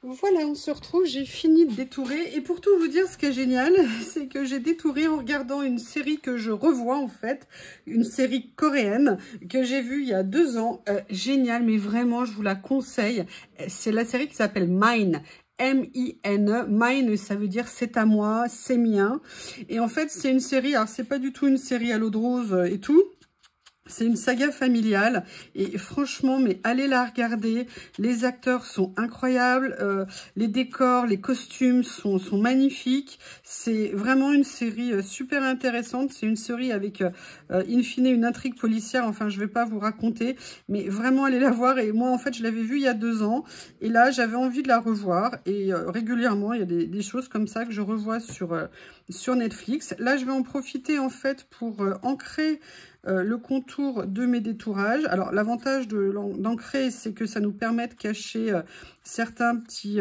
Voilà, on se retrouve, j'ai fini de détourer. Et pour tout vous dire, ce qui est génial, c'est que j'ai détouré en regardant une série que je revois en fait. Une série coréenne que j'ai vue il y a 2 ans. Génial, mais vraiment, je vous la conseille. C'est la série qui s'appelle Mine. M-I-N-E, Mine, ça veut dire c'est à moi, c'est mien. Et en fait, c'est une série, alors c'est pas du tout une série à l'eau de rose et tout. C'est une saga familiale et franchement, mais allez la regarder. Les acteurs sont incroyables, les décors, les costumes sont magnifiques. C'est vraiment une série super intéressante. C'est une série avec, in fine, une intrigue policière. Enfin, je vais pas vous raconter, mais vraiment allez la voir. Et moi, en fait, je l'avais vue il y a 2 ans et là, j'avais envie de la revoir. Et régulièrement, il y a des choses comme ça que je revois sur Netflix. Là, je vais en profiter en fait pour ancrer le contour de mes détourages. Alors, l'avantage d'ancrer, c'est que ça nous permet de cacher certains petits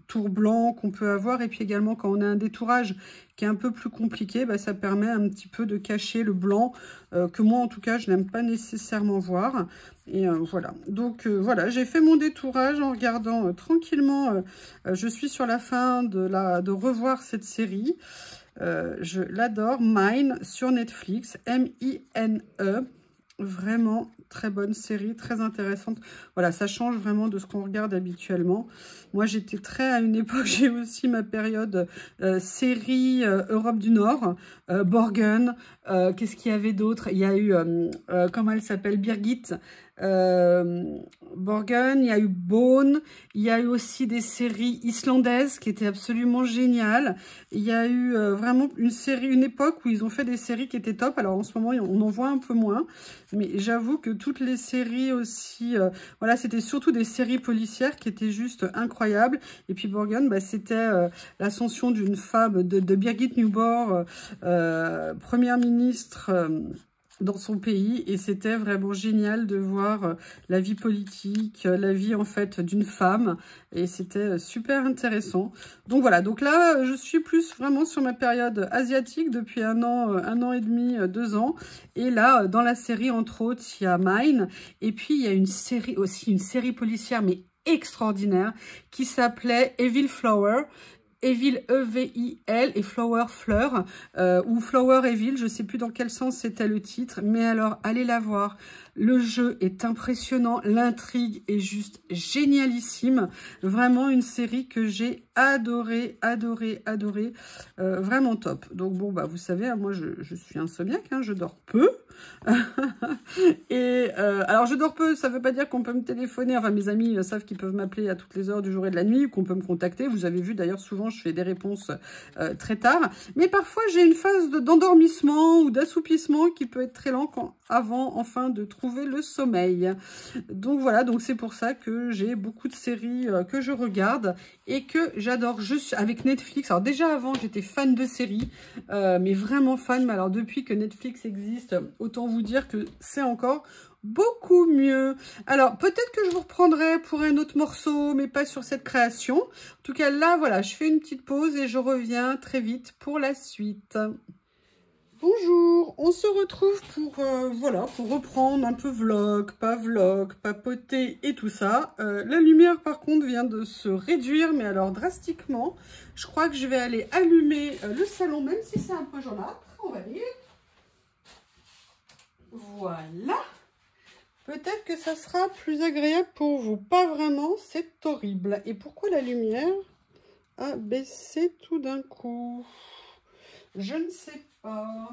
tours blancs qu'on peut avoir. Et puis également, quand on a un détourage qui est un peu plus compliqué, bah, ça permet un petit peu de cacher le blanc que moi, en tout cas, je n'aime pas nécessairement voir. Et voilà. Donc, voilà, j'ai fait mon détourage en regardant tranquillement. Je suis sur la fin de revoir cette série. Je l'adore, Mine sur Netflix, M-I-N-E, vraiment très bonne série, très intéressante. Voilà, ça change vraiment de ce qu'on regarde habituellement. Moi, j'étais à une époque, j'ai aussi ma période série Europe du Nord, Borgen, qu'est-ce qu'il y avait d'autre? Il y a eu, comment elle s'appelle, Birgit, Borgen, il y a eu Bone, il y a eu aussi des séries islandaises qui étaient absolument géniales. Il y a eu vraiment une époque où ils ont fait des séries qui étaient top. Alors en ce moment, on en voit un peu moins, mais j'avoue que toutes les séries aussi, voilà, c'était surtout des séries policières qui étaient juste incroyables. Et puis Borgen, bah, c'était l'ascension d'une femme, de Birgit Newborn, première ministre dans son pays, et c'était vraiment génial de voir la vie politique, la vie en fait d'une femme, et c'était super intéressant. Donc voilà, donc là je suis plus vraiment sur ma période asiatique depuis un an et demi, 2 ans, et là dans la série entre autres il y a Mine, et puis il y a une série aussi, une série policière mais extraordinaire qui s'appelait Evil Flower. Evil, E-V-I-L, et Flower, Fleur, ou Flower Evil, je ne sais plus dans quel sens c'était le titre, mais alors, allez la voir. Le jeu est impressionnant, l'intrigue est juste génialissime. Vraiment une série que j'ai adorée, vraiment top. Donc bon, bah vous savez, moi je suis insomniaque, hein, je dors peu. Et alors je dors peu, ça veut pas dire qu'on peut me téléphoner, enfin mes amis savent qu'ils peuvent m'appeler à toutes les heures du jour et de la nuit, ou qu'on peut me contacter. Vous avez vu d'ailleurs, souvent je fais des réponses très tard, mais parfois j'ai une phase d'endormissement ou d'assoupissement qui peut être très lent avant enfin de trouver le sommeil. Donc voilà, donc c'est pour ça que j'ai beaucoup de séries que je regarde et que j'adore. Juste avec Netflix, alors déjà avant j'étais fan de séries, mais vraiment fan, mais alors depuis que Netflix existe, autant vous dire que c'est encore beaucoup mieux. Alors, peut-être que je vous reprendrai pour un autre morceau, mais pas sur cette création. En tout cas, là, voilà, je fais une petite pause et je reviens très vite pour la suite. Bonjour, on se retrouve pour, voilà, pour reprendre un peu vlog, papoter et tout ça. La lumière, par contre, vient de se réduire, mais alors drastiquement. Je crois que je vais aller allumer le salon, même si c'est un peu jaunâtre, on va dire. Voilà. Peut-être que ça sera plus agréable pour vous. Pas vraiment, c'est horrible. Et pourquoi la lumière a baissé tout d'un coup? Je ne sais pas.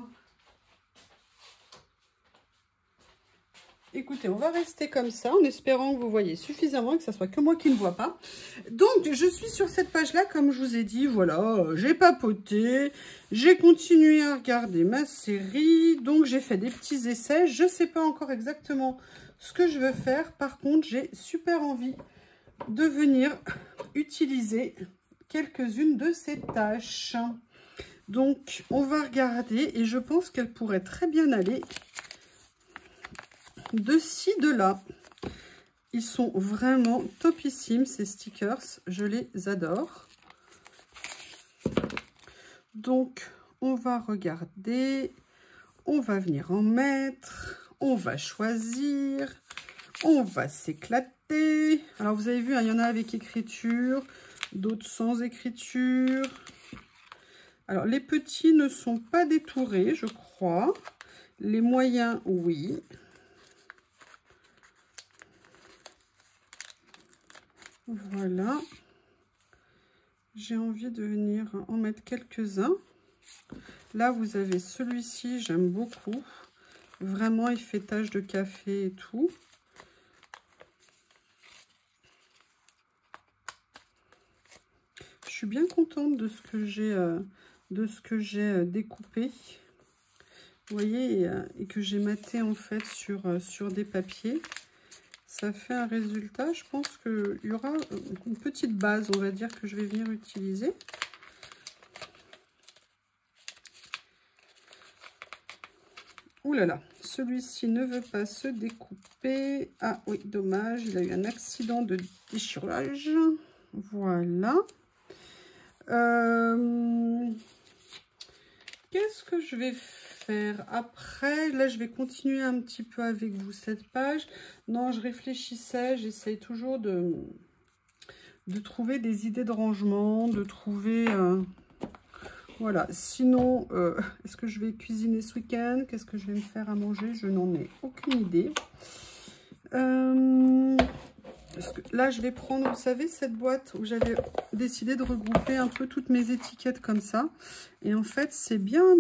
Écoutez, on va rester comme ça, en espérant que vous voyez suffisamment et que ça soit que moi qui ne vois pas. Donc, je suis sur cette page-là, comme je vous ai dit, voilà, j'ai papoté, j'ai continué à regarder ma série, donc j'ai fait des petits essais. Je ne sais pas encore exactement ce que je veux faire. Par contre, j'ai super envie de venir utiliser quelques-unes de ces tâches. Donc, on va regarder et je pense qu'elle pourrait très bien aller de ci, de là. Ils sont vraiment topissimes, ces stickers. Je les adore. Donc, on va regarder. On va venir en mettre. On va choisir. On va s'éclater. côté. Alors vous avez vu, hein, il y en a avec écriture, d'autres sans écriture. Alors les petits ne sont pas détourés, je crois. Les moyens, oui. Voilà. J'ai envie de venir en mettre quelques-uns. Là, vous avez celui-ci, j'aime beaucoup. Vraiment, il fait tache de café et tout. Je suis bien contente de ce que j'ai découpé. Vous voyez, et que j'ai maté en fait sur des papiers. Ça fait un résultat. Je pense qu'il y aura une petite base, on va dire, que je vais venir utiliser. Ouh là là, celui-ci ne veut pas se découper. Ah oui, dommage, il a eu un accident de déchirage. Voilà. Qu'est-ce que je vais faire après? Là, je vais continuer un petit peu avec vous cette page. Non, je réfléchissais, j'essaye toujours de trouver des idées de rangement, de trouver... Voilà, sinon, est-ce que je vais cuisiner ce week-end? Qu'est-ce que je vais me faire à manger? Je n'en ai aucune idée. Parce que là, je vais prendre, vous savez, cette boîte où j'avais décidé de regrouper un peu toutes mes étiquettes comme ça. Et en fait, c'est bien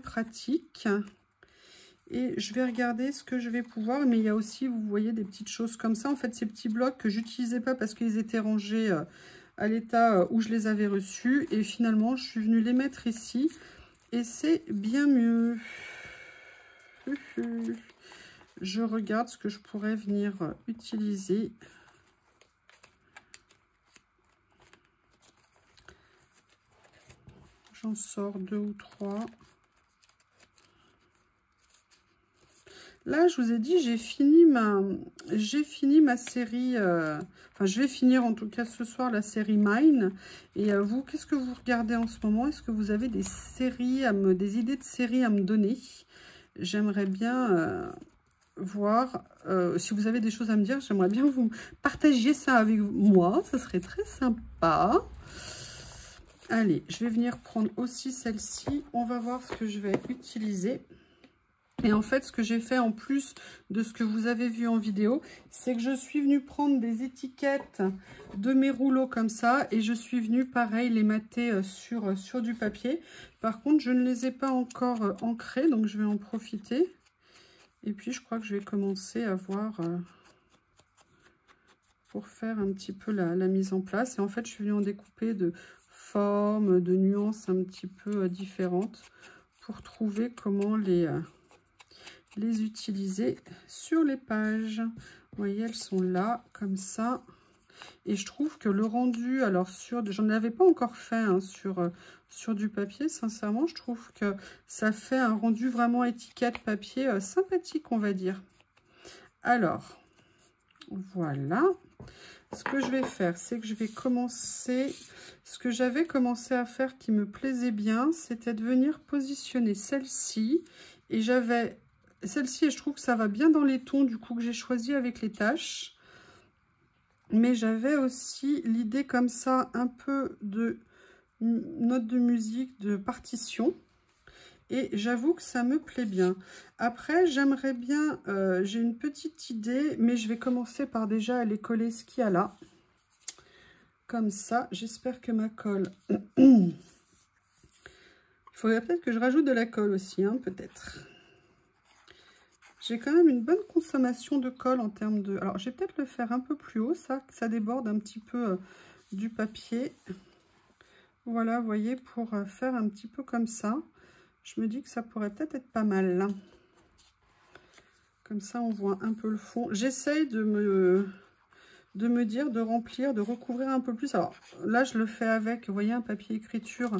pratique. Et je vais regarder ce que je vais pouvoir. Mais il y a aussi, vous voyez, des petites choses comme ça. En fait, ces petits blocs que j'utilisais pas parce qu'ils étaient rangés à l'état où je les avais reçus. Et finalement, je suis venue les mettre ici. Et c'est bien mieux. Je regarde ce que je pourrais venir utiliser. J'en sors 2 ou 3. Là, je vous ai dit, j'ai fini ma série. Enfin, je vais finir en tout cas ce soir la série Mine. Et vous, qu'est-ce que vous regardez en ce moment? Est-ce que vous avez des séries des idées de séries à me donner? J'aimerais bien voir si vous avez des choses à me dire. J'aimerais bien vous partager ça avec moi. Ça serait très sympa. Allez, je vais venir prendre aussi celle-ci. On va voir ce que je vais utiliser. Et en fait, ce que j'ai fait en plus de ce que vous avez vu en vidéo, c'est que je suis venue prendre des étiquettes de mes rouleaux comme ça. Et je suis venue, pareil, les mater sur du papier. Par contre, je ne les ai pas encore ancrées, donc je vais en profiter. Et puis, je crois que je vais commencer à voir pour faire un petit peu la mise en place. Et en fait, je suis venue en découper de formes, de nuances un petit peu différentes pour trouver comment les utiliser sur les pages. Vous voyez, elles sont là, comme ça. Et je trouve que le rendu, alors j'en avais pas encore fait hein, sur du papier, sincèrement, je trouve que ça fait un rendu vraiment étiquette papier sympathique, on va dire. Alors, voilà. Ce que je vais faire, c'est que je vais commencer... Ce que j'avais commencé à faire qui me plaisait bien, c'était de venir positionner celle-ci. Et j'avais... Celle-ci, et je trouve que ça va bien dans les tons, du coup, que j'ai choisi avec les taches. Mais j'avais aussi l'idée comme ça, un peu de notes de musique, de partition. Et j'avoue que ça me plaît bien. Après, j'aimerais bien... j'ai une petite idée, mais je vais commencer par déjà aller coller ce qu'il y a là. Comme ça, j'espère que ma colle... Il faudrait peut-être que je rajoute de la colle aussi, hein, peut-être. J'ai quand même une bonne consommation de colle en termes de... Alors, je vais peut-être le faire un peu plus haut, ça, que ça déborde un petit peu du papier. Voilà, vous voyez, pour faire un petit peu comme ça. Je me dis que ça pourrait peut-être être pas mal. Là. Comme ça, on voit un peu le fond. J'essaye de me dire, de remplir, de recouvrir un peu plus. Alors, là, je le fais avec, vous voyez, un papier écriture.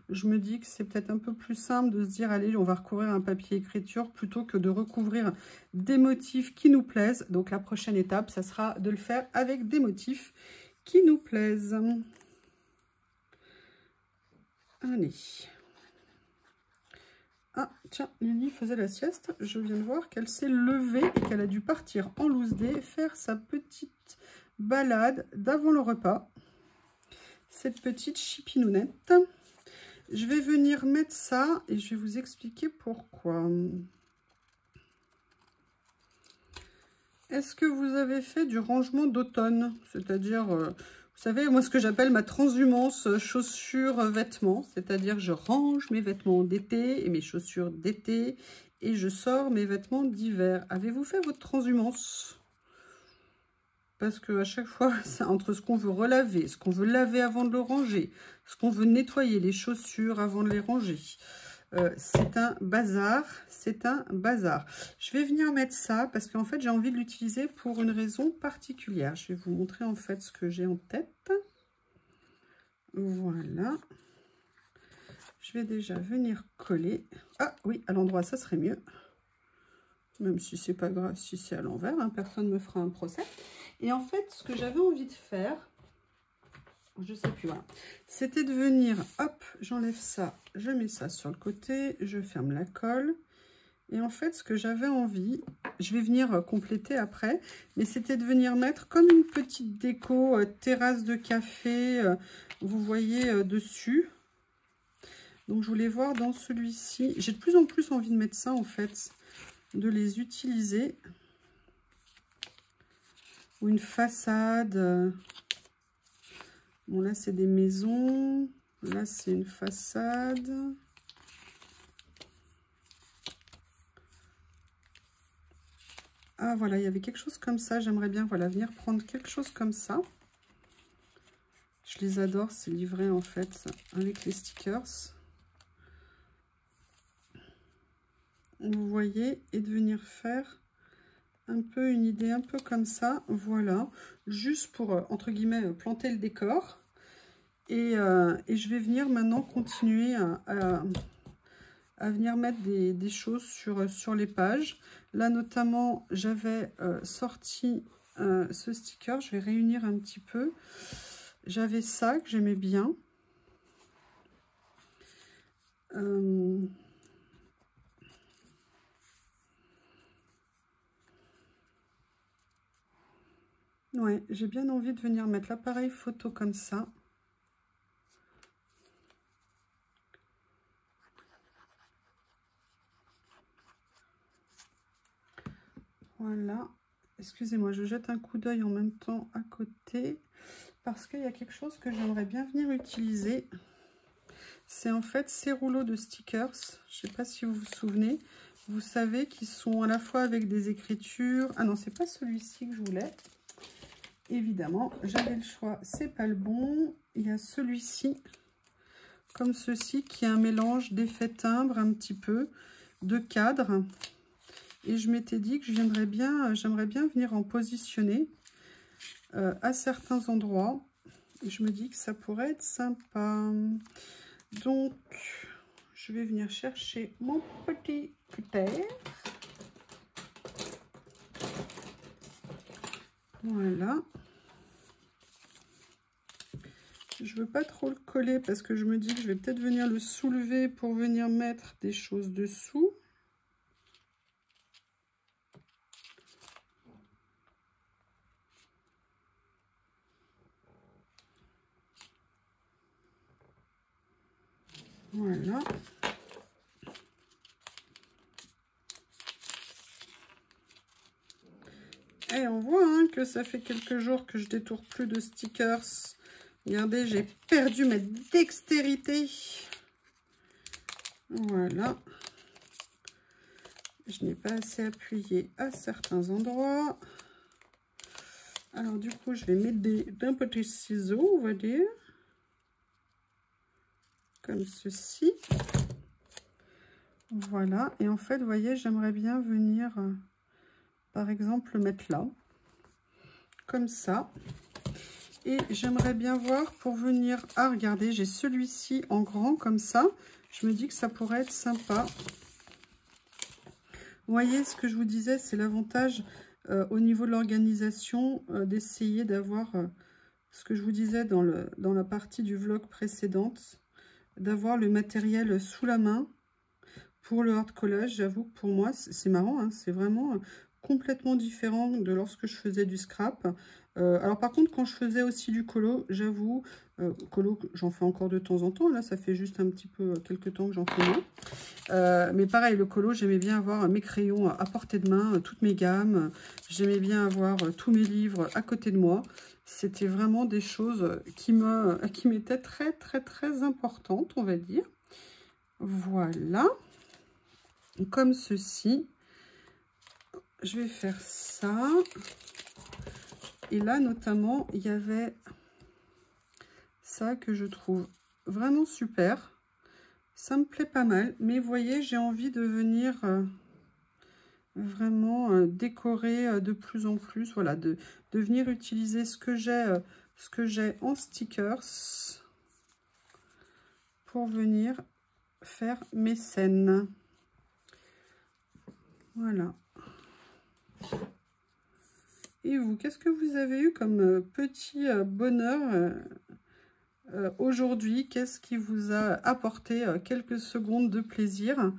Je me dis que c'est peut-être un peu plus simple de se dire, allez, on va recouvrir un papier écriture plutôt que de recouvrir des motifs qui nous plaisent. Donc, la prochaine étape, ça sera de le faire avec des motifs qui nous plaisent. Allez. Ah, tiens, Lily faisait la sieste. Je viens de voir qu'elle s'est levée et qu'elle a dû partir en loose day faire sa petite balade d'avant le repas. Cette petite chipinounette. Je vais venir mettre ça et je vais vous expliquer pourquoi. Est-ce que vous avez fait du rangement d'automne? C'est-à-dire, vous savez, moi ce que j'appelle ma transhumance chaussures-vêtements. C'est-à-dire je range mes vêtements d'été et mes chaussures d'été et je sors mes vêtements d'hiver. Avez-vous fait votre transhumance? Parce qu'à chaque fois, c'est entre ce qu'on veut relaver, ce qu'on veut laver avant de le ranger, ce qu'on veut nettoyer les chaussures avant de les ranger. C'est un bazar, c'est un bazar. Je vais venir mettre ça parce qu'en fait, j'ai envie de l'utiliser pour une raison particulière. Je vais vous montrer en fait ce que j'ai en tête. Voilà. Je vais déjà venir coller. Ah oui, à l'endroit, ça serait mieux. Même si c'est pas grave, si c'est à l'envers, hein, personne ne me fera un procès. Et en fait, ce que j'avais envie de faire, je sais plus, voilà, c'était de venir, hop, j'enlève ça, je mets ça sur le côté, je ferme la colle. Et en fait, ce que j'avais envie, je vais venir compléter après, mais c'était de venir mettre comme une petite déco terrasse de café, vous voyez, dessus. Donc, je voulais voir dans celui-ci. J'ai de plus en plus envie de mettre ça, en fait, de les utiliser. Ou une façade. Bon, là, c'est des maisons. Là, c'est une façade. Ah, voilà, il y avait quelque chose comme ça. J'aimerais bien, voilà, venir prendre quelque chose comme ça. Je les adore, ces livrets, en fait, avec les stickers. Vous voyez, et de venir faire un peu une idée un peu comme ça, voilà, juste pour, entre guillemets, planter le décor. Et je vais venir maintenant continuer à venir mettre des choses sur les pages. Là, notamment, j'avais sorti ce sticker. Je vais réunir un petit peu. J'avais ça que j'aimais bien. Ouais, j'ai bien envie de venir mettre l'appareil photo comme ça. Voilà. Excusez-moi, je jette un coup d'œil en même temps à côté parce qu'il y a quelque chose que j'aimerais bien venir utiliser. C'est en fait ces rouleaux de stickers. Je ne sais pas si vous vous souvenez. Vous savez qu'ils sont à la fois avec des écritures. Ah non, c'est pas celui-ci que je voulais. Évidemment, j'avais le choix. C'est pas le bon. Il y a celui-ci, comme ceci, qui est un mélange d'effet timbre un petit peu, de cadre. Et je m'étais dit que j'aimerais bien venir en positionner à certains endroits. Et je me dis que ça pourrait être sympa. Donc, je vais venir chercher mon petit cutter. Voilà. Je veux pas trop le coller parce que je me dis que je vais peut-être venir le soulever pour venir mettre des choses dessous. Voilà. Et on voit hein, que ça fait quelques jours que je détourne plus de stickers. Regardez, j'ai perdu ma dextérité. Voilà. Je n'ai pas assez appuyé à certains endroits. Alors du coup, je vais mettre d'un petit ciseau, on va dire. Comme ceci. Voilà. Et en fait, vous voyez, j'aimerais bien venir, par exemple, le mettre là. Comme ça. Et j'aimerais bien voir pour venir... Ah, regardez, j'ai celui-ci en grand, comme ça. Je me dis que ça pourrait être sympa. Vous voyez, ce que je vous disais, c'est l'avantage au niveau de l'organisation d'essayer d'avoir ce que je vous disais dans la partie du vlog précédente, d'avoir le matériel sous la main pour le hard collage. J'avoue que pour moi, c'est marrant, hein, c'est vraiment complètement différent de lorsque je faisais du scrap. Alors par contre, quand je faisais aussi du colo, j'avoue, colo, j'en fais encore de temps en temps. Là, ça fait juste un petit peu quelques temps que j'en fais moins. Mais pareil, le colo, j'aimais bien avoir mes crayons à portée de main, toutes mes gammes. J'aimais bien avoir tous mes livres à côté de moi. C'était vraiment des choses qui m'étaient très, très, très importantes, on va dire. Voilà. Comme ceci. Je vais faire ça. Et là, notamment, il y avait ça que je trouve vraiment super. Ça me plaît pas mal. Mais vous voyez, j'ai envie de venir vraiment décorer de plus en plus. Voilà, de venir utiliser ce que j'ai en stickers pour venir faire mes scènes. Voilà. Et vous, qu'est-ce que vous avez eu comme petit bonheur aujourd'hui? Qu'est-ce qui vous a apporté quelques secondes de plaisir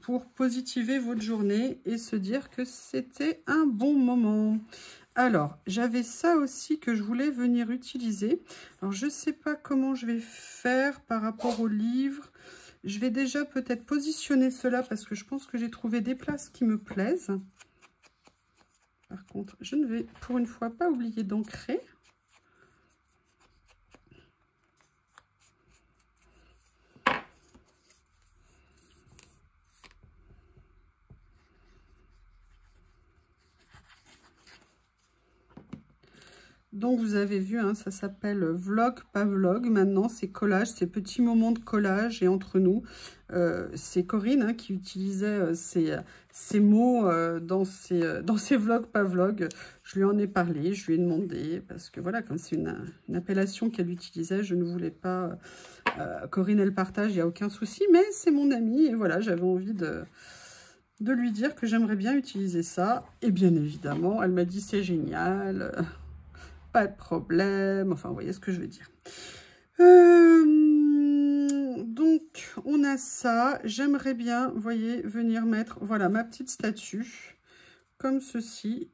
pour positiver votre journée et se dire que c'était un bon moment? Alors, j'avais ça aussi que je voulais venir utiliser. Alors, je ne sais pas comment je vais faire par rapport au livre. Je vais déjà peut-être positionner cela parce que je pense que j'ai trouvé des places qui me plaisent. Par contre, je ne vais pour une fois pas oublier d'ancrer. Donc vous avez vu, hein, ça s'appelle vlog, pas vlog. Maintenant, c'est collage, c'est petits moments de collage. Et entre nous, c'est Corinne hein, qui utilisait ces mots dans ses vlogs, pas vlog. Je lui en ai parlé, je lui ai demandé, parce que voilà, comme c'est une appellation qu'elle utilisait, je ne voulais pas... Corinne, elle partage, il n'y a aucun souci, mais c'est mon amie. Et voilà, j'avais envie de lui dire que j'aimerais bien utiliser ça. Et bien évidemment, elle m'a dit c'est génial. Pas de problème, enfin, vous voyez ce que je veux dire. Donc, on a ça. J'aimerais bien, vous voyez, venir mettre, voilà, ma petite statue, comme ceci.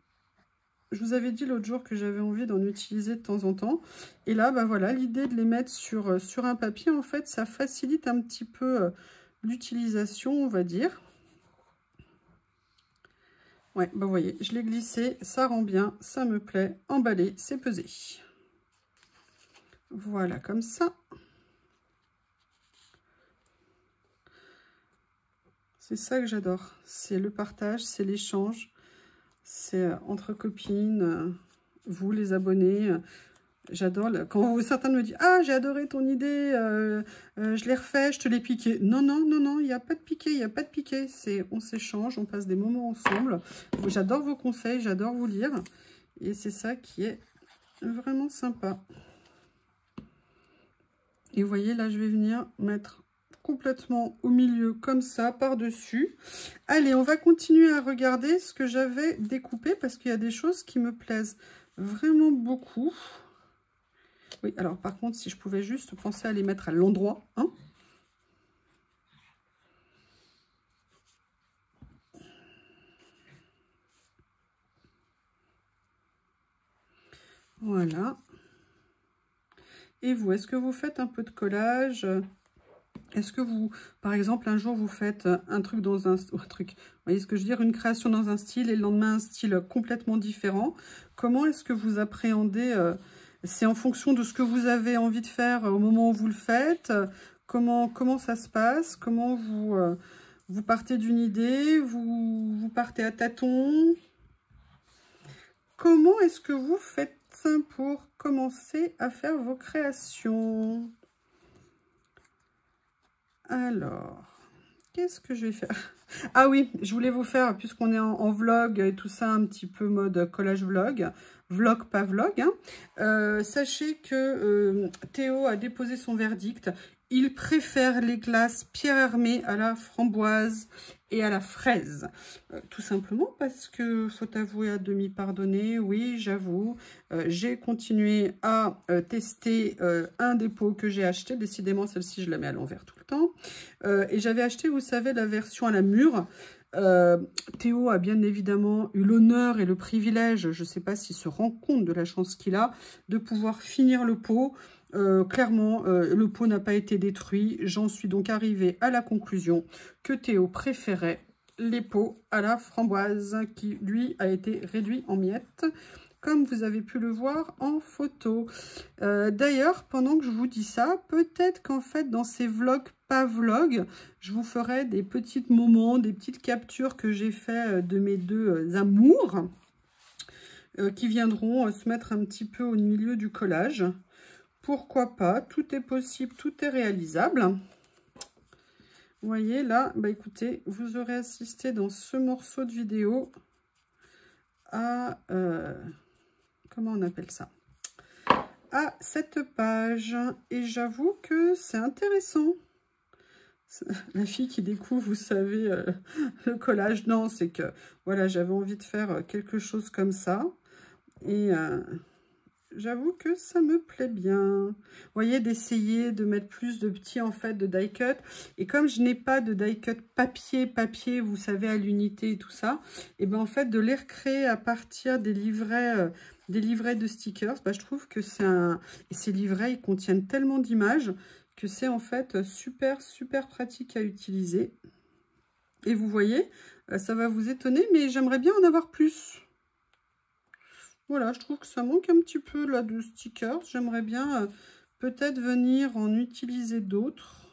Je vous avais dit l'autre jour que j'avais envie d'en utiliser de temps en temps. Et là, bah voilà, l'idée de les mettre sur un papier, en fait, ça facilite un petit peu l'utilisation, on va dire. Ouais, bah vous voyez, je l'ai glissé, ça rend bien, ça me plaît. Emballé, c'est pesé. Voilà, comme ça. C'est ça que j'adore. C'est le partage, c'est l'échange. C'est entre copines, vous les abonnés. J'adore. Quand certains me disent « Ah, j'ai adoré ton idée, je l'ai refait, je te l'ai piqué. » Non, non, non, non, il n'y a pas de piqué, il n'y a pas de piqué. On s'échange, on passe des moments ensemble. J'adore vos conseils, j'adore vous lire. Et c'est ça qui est vraiment sympa. Et vous voyez, là, je vais venir mettre complètement au milieu, comme ça, par-dessus. Allez, on va continuer à regarder ce que j'avais découpé, parce qu'il y a des choses qui me plaisent vraiment beaucoup. Oui, alors par contre, si je pouvais juste penser à les mettre à l'endroit, hein. Voilà. Et vous, est-ce que vous faites un peu de collage? Est-ce que vous, par exemple, un jour, vous faites un truc dans un truc, vous voyez ce que je veux dire, une création dans un style et le lendemain, un style complètement différent? Comment est-ce que vous appréhendez c'est en fonction de ce que vous avez envie de faire au moment où vous le faites. Comment ça se passe? Comment vous partez d'une idée? Vous partez à tâtons? Comment est-ce que vous faites pour commencer à faire vos créations? Alors, qu'est-ce que je vais faire? Ah oui, je voulais vous faire, puisqu'on est en vlog et tout ça, un petit peu mode collage vlog. Vlog, pas vlog. Hein. Sachez que Théo a déposé son verdict. Il préfère les glaces Pierre Hermé à la framboise et à la fraise. Tout simplement parce que, faut avouer à demi pardonner, oui, j'avoue, j'ai continué à tester un des pots que j'ai acheté. Décidément, celle-ci, je la mets à l'envers tout le temps. Et j'avais acheté, vous savez, la version à la mûre. Théo a bien évidemment eu l'honneur et le privilège, je ne sais pas s'il se rend compte de la chance qu'il a, de pouvoir finir le pot. Clairement, le pot n'a pas été détruit. J'en suis donc arrivée à la conclusion que Théo préférait les pots à la framboise, qui lui a été réduit en miettes, comme vous avez pu le voir en photo. D'ailleurs, pendant que je vous dis ça, peut-être qu'en fait, dans ces vlogs, pas vlogs, je vous ferai des petits moments, des petites captures que j'ai fait de mes deux amours, qui viendront se mettre un petit peu au milieu du collage. Pourquoi pas? Tout est possible, tout est réalisable. Vous voyez là, bah écoutez, vous aurez assisté dans ce morceau de vidéo à... comment on appelle ça? À cette page. Et j'avoue que c'est intéressant. La fille qui découvre, vous savez, le collage. Non, c'est que, voilà, j'avais envie de faire quelque chose comme ça. Et j'avoue que ça me plaît bien. Vous voyez, d'essayer de mettre plus de petits, en fait, de die cut. Et comme je n'ai pas de die cut papier, vous savez, à l'unité et tout ça, et ben en fait, de les recréer à partir des livrets de stickers, bah, je trouve que c'est un... Et ces livrets, ils contiennent tellement d'images que c'est en fait super pratique à utiliser. Et vous voyez, ça va vous étonner, mais j'aimerais bien en avoir plus. Voilà, je trouve que ça manque un petit peu là de stickers. J'aimerais bien peut-être venir en utiliser d'autres.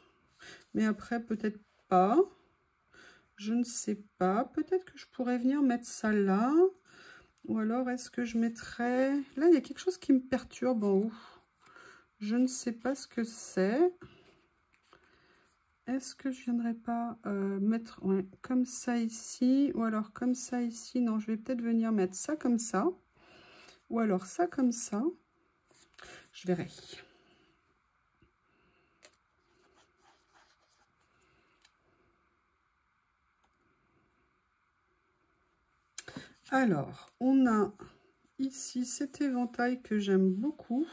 Mais après, peut-être pas. Je ne sais pas. Peut-être que je pourrais venir mettre ça là. Ou alors, est-ce que je mettrais... Là, il y a quelque chose qui me perturbe en haut. Je ne sais pas ce que c'est. Est-ce que je viendrais pas mettre comme ça ici? Ou alors comme ça ici? Non, je vais peut-être venir mettre ça comme ça. Ou alors ça comme ça. Je verrai. Alors, on a ici cet éventail que j'aime beaucoup.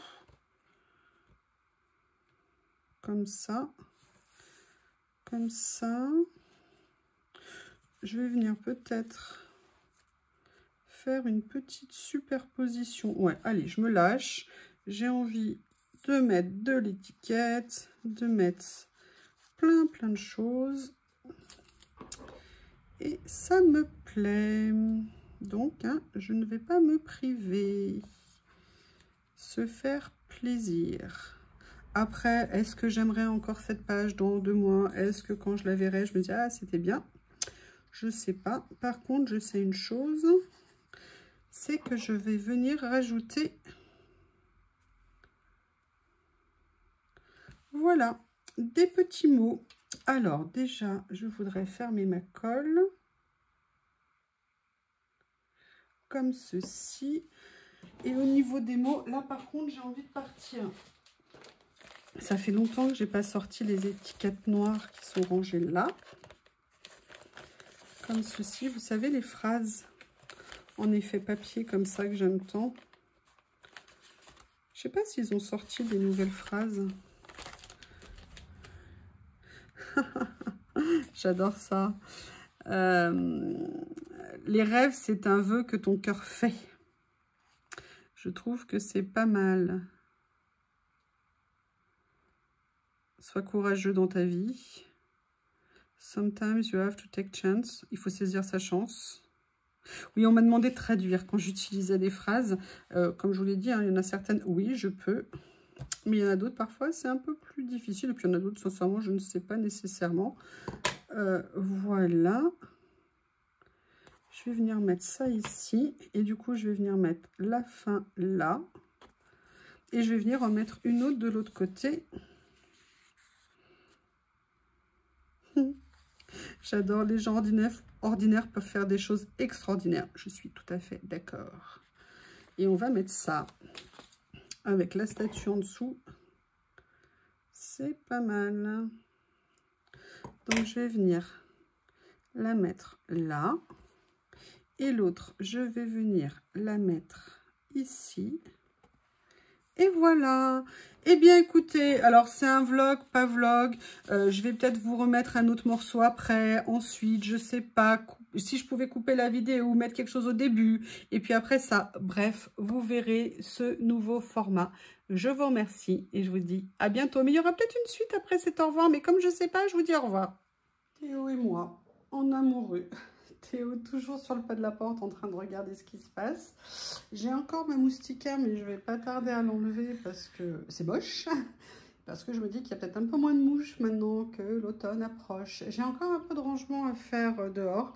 Comme ça. Comme ça. Je vais venir peut-être faire une petite superposition. Ouais, allez, je me lâche. J'ai envie de mettre de l'étiquette, de mettre plein de choses. Et ça me plaît. Donc, hein, je ne vais pas me priver. Se faire plaisir. Après, est-ce que j'aimerais encore cette page dans 2 mois? Est-ce que quand je la verrai, je me dis, ah, c'était bien? Je sais pas. Par contre, je sais une chose. C'est que je vais venir rajouter... Voilà, des petits mots. Alors, déjà, je voudrais fermer ma colle. Comme ceci. Et au niveau des mots, là, par contre, j'ai envie de partir. Ça fait longtemps que j'ai pas sorti les étiquettes noires qui sont rangées là. Comme ceci, vous savez, les phrases en effet papier comme ça que j'aime tant. Je sais pas s'ils ont sorti des nouvelles phrases. J'adore ça. Les rêves, c'est un vœu que ton cœur fait. Je trouve que c'est pas mal. Sois courageux dans ta vie. Sometimes you have to take chance. Il faut saisir sa chance. Oui, on m'a demandé de traduire quand j'utilisais des phrases. Comme je vous l'ai dit, hein, il y en a certaines, oui, je peux. Mais il y en a d'autres, parfois, c'est un peu plus difficile. Et puis, il y en a d'autres, sincèrement, je ne sais pas nécessairement. Voilà. Je vais venir mettre ça ici. Et du coup, je vais venir mettre la fin là. Et je vais venir en mettre une autre de l'autre côté. J'adore, les gens ordinaires peuvent faire des choses extraordinaires. Je suis tout à fait d'accord. Et on va mettre ça avec la statue en dessous. C'est pas mal. Donc, je vais venir la mettre là. Et l'autre, je vais venir la mettre ici. Et voilà. Eh bien, écoutez, alors c'est un vlog, pas vlog. Je vais peut-être vous remettre un autre morceau après, ensuite, je sais pas, si je pouvais couper la vidéo ou mettre quelque chose au début. Et puis après ça, bref, vous verrez ce nouveau format. Je vous remercie et je vous dis à bientôt. Mais il y aura peut-être une suite après cet au revoir. Mais comme je ne sais pas, je vous dis au revoir. Théo et moi, en amoureux. Théo toujours sur le pas de la porte en train de regarder ce qui se passe. J'ai encore ma moustiquaire, mais je vais pas tarder à l'enlever parce que c'est moche. Parce que je me dis qu'il y a peut-être un peu moins de mouches maintenant que l'automne approche. J'ai encore un peu de rangement à faire dehors.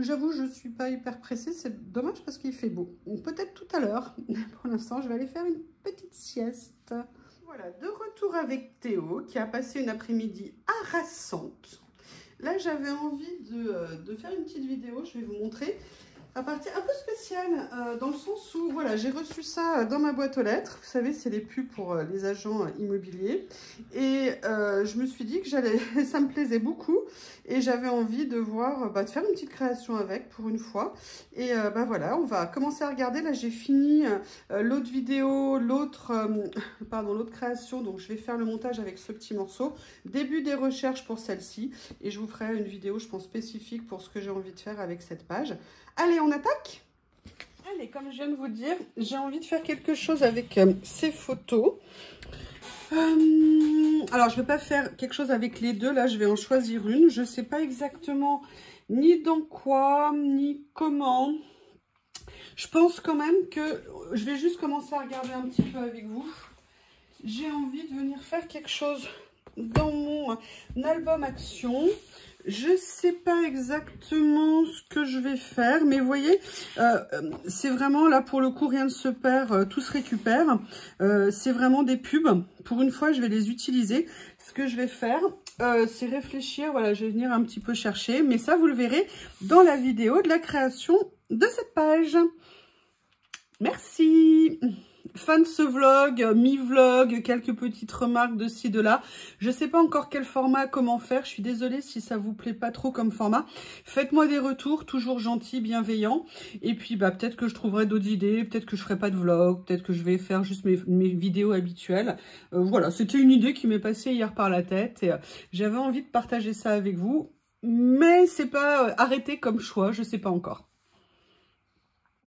J'avoue, je ne suis pas hyper pressée. C'est dommage parce qu'il fait beau. Peut-être tout à l'heure. Pour l'instant, je vais aller faire une petite sieste. Voilà, de retour avec Théo qui a passé une après-midi harassante. Là, j'avais envie de faire une petite vidéo, je vais vous montrer, à partir un peu spéciale, dans le sens où, voilà, j'ai reçu ça dans ma boîte aux lettres. Vous savez, c'est les pubs pour les agents immobiliers. Et je me suis dit que ça me plaisait beaucoup. Et j'avais envie de voir, de faire une petite création avec, pour une fois. Et voilà, on va commencer à regarder. Là, j'ai fini l'autre vidéo, l'autre création. Donc, je vais faire le montage avec ce petit morceau. Début des recherches pour celle-ci. Et je vous ferai une vidéo, je pense, spécifique pour ce que j'ai envie de faire avec cette page. Allez, on attaque. Allez, comme je viens de vous dire, j'ai envie de faire quelque chose avec ces photos. Alors, je ne vais pas faire quelque chose avec les deux. Là, je vais en choisir une. Je ne sais pas exactement ni dans quoi, ni comment. Je pense quand même que je vais juste commencer à regarder un petit peu avec vous. J'ai envie de venir faire quelque chose dans mon album action. Je ne sais pas exactement ce que je vais faire, mais vous voyez, c'est vraiment là pour le coup, rien ne se perd, tout se récupère. C'est vraiment des pubs. Pour une fois, je vais les utiliser. Ce que je vais faire, c'est réfléchir. Voilà, je vais venir un petit peu chercher, mais ça, vous le verrez dans la vidéo de la création de cette page. Merci. Fin de ce vlog, mi-vlog, quelques petites remarques de ci, de là. Je ne sais pas encore quel format, comment faire. Je suis désolée si ça vous plaît pas trop comme format. Faites-moi des retours, toujours gentils, bienveillants. Et puis, peut-être que je trouverai d'autres idées. Peut-être que je ferai pas de vlog. Peut-être que je vais faire juste mes vidéos habituelles. Voilà, c'était une idée qui m'est passée hier par la tête. Et j'avais envie de partager ça avec vous. Mais c'est pas arrêté comme choix, je sais pas encore.